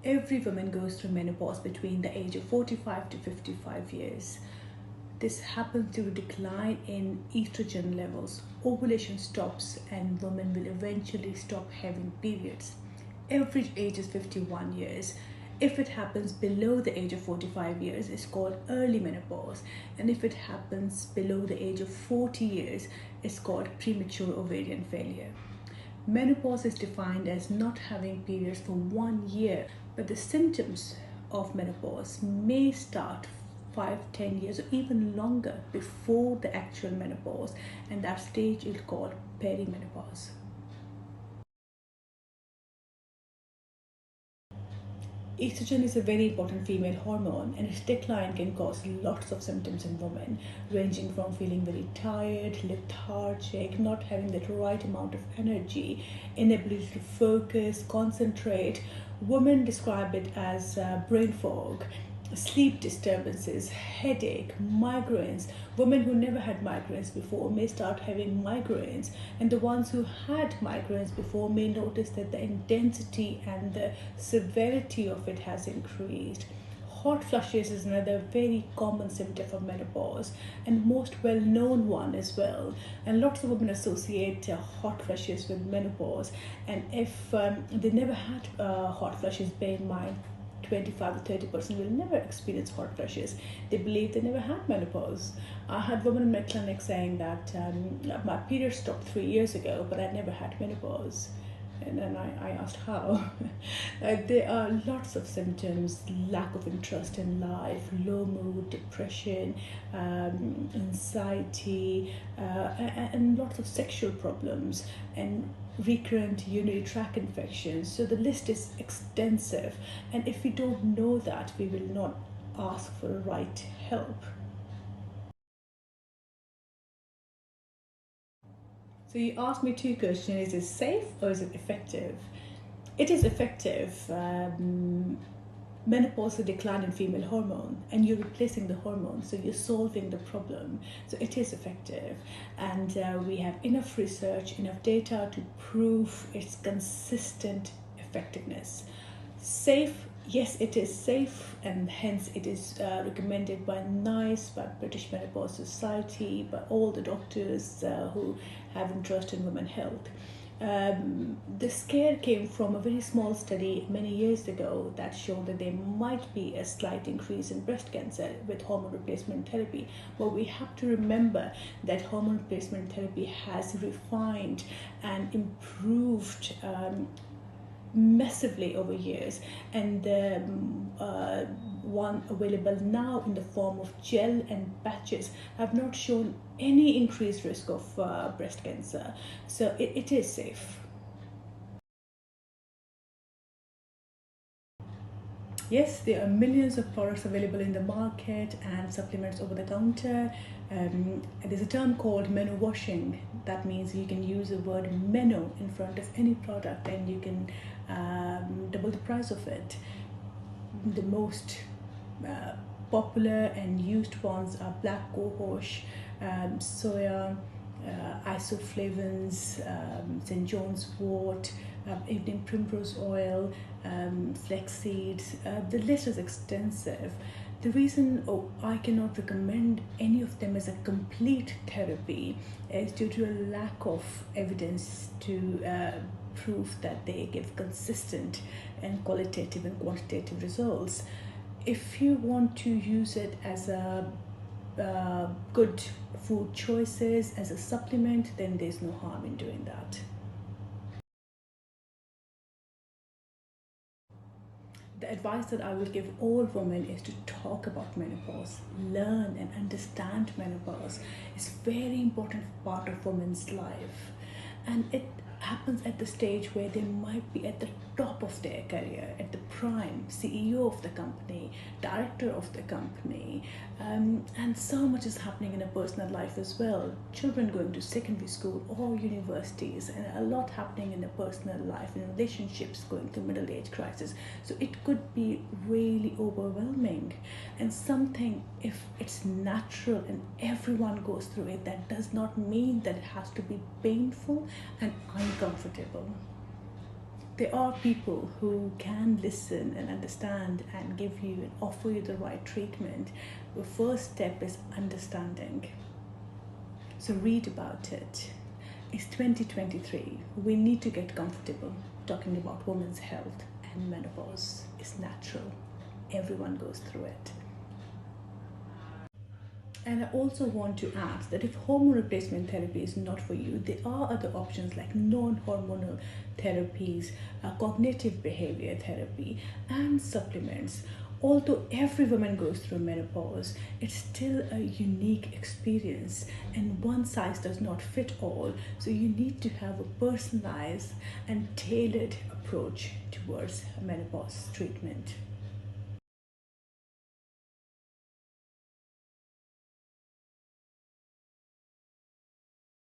Every woman goes through menopause between the age of 45 to 55 years. This happens due to decline in estrogen levels. Ovulation stops and women will eventually stop having periods. Average age is 51 years. If it happens below the age of 45 years, it's called early menopause. And if it happens below the age of 40 years, it's called premature ovarian failure. Menopause is defined as not having periods for 1 year, but the symptoms of menopause may start 5, 10 years, or even longer before the actual menopause, and that stage is called perimenopause. Estrogen is a very important female hormone, and its decline can cause lots of symptoms in women, ranging from feeling very tired, lethargic, not having the right amount of energy, inability to focus, concentrate. Women describe it as brain fog, sleep disturbances, headache, migraines. Women who never had migraines before may start having migraines, and the ones who had migraines before may notice that the intensity and the severity of it has increased. Hot flushes is another very common symptom of menopause and most well-known one as well. And lots of women associate hot flushes with menopause. And if they never had hot flushes, bear in mind 25 to 30% will never experience hot flushes. They believe they never had menopause. I had women in my clinic saying that my period stopped 3 years ago, but I never had menopause. And then I asked how. There are lots of symptoms: lack of interest in life, low mood, depression, anxiety, and lots of sexual problems, and recurrent urinary tract infections. So the list is extensive, and if we don't know that, we will not ask for the right help. So you asked me two questions: is it safe or is it effective? It is effective. Menopause is a decline in female hormone, and you're replacing the hormone, so you're solving the problem. So it is effective, and we have enough research, enough data to prove its consistent effectiveness. Safe, yes, it is safe, and hence it is recommended by NICE, by British Menopause Society, by all the doctors who have interest in women's health. The scare came from a very small study many years ago that showed that there might be a slight increase in breast cancer with hormone replacement therapy. But we have to remember that hormone replacement therapy has refined and improved massively over years, and the one available now in the form of gel and patches have not shown any increased risk of breast cancer. So it is safe. Yes, there are millions of products available in the market and supplements over the counter. There's a term called meno washing. That means you can use the word meno in front of any product and you can double the price of it. The most popular and used ones are black cohosh, soya, isoflavones, St. John's wort, evening primrose oil, flax seeds. The list is extensive. The reason I cannot recommend any of them as a complete therapy is due to a lack of evidence to prove that they give consistent and qualitative and quantitative results. If you want to use it as a good food choices, as a supplement, then there's no harm in doing that. The advice that I will give all women is to talk about menopause, learn and understand menopause. It's a very important part of women's life, and it happens at the stage where they might be at the top of their career, at the prime, CEO of the company, director of the company, and so much is happening in a personal life as well. Children going to secondary school or universities, and a lot happening in a personal life, and relationships going through middle age crisis. So it could be really overwhelming, and something, if it's natural and everyone goes through it, that does not mean that it has to be painful and uncomfortable. There are people who can listen and understand and give you and offer you the right treatment. The first step is understanding. So read about it. It's 2023. We need to get comfortable talking about women's health, and menopause is natural. Everyone goes through it. And I also want to add that if hormone replacement therapy is not for you, there are other options like non-hormonal therapies, cognitive behavior therapy, and supplements. Although every woman goes through menopause, it's still a unique experience, and one size does not fit all. So you need to have a personalized and tailored approach towards menopause treatment.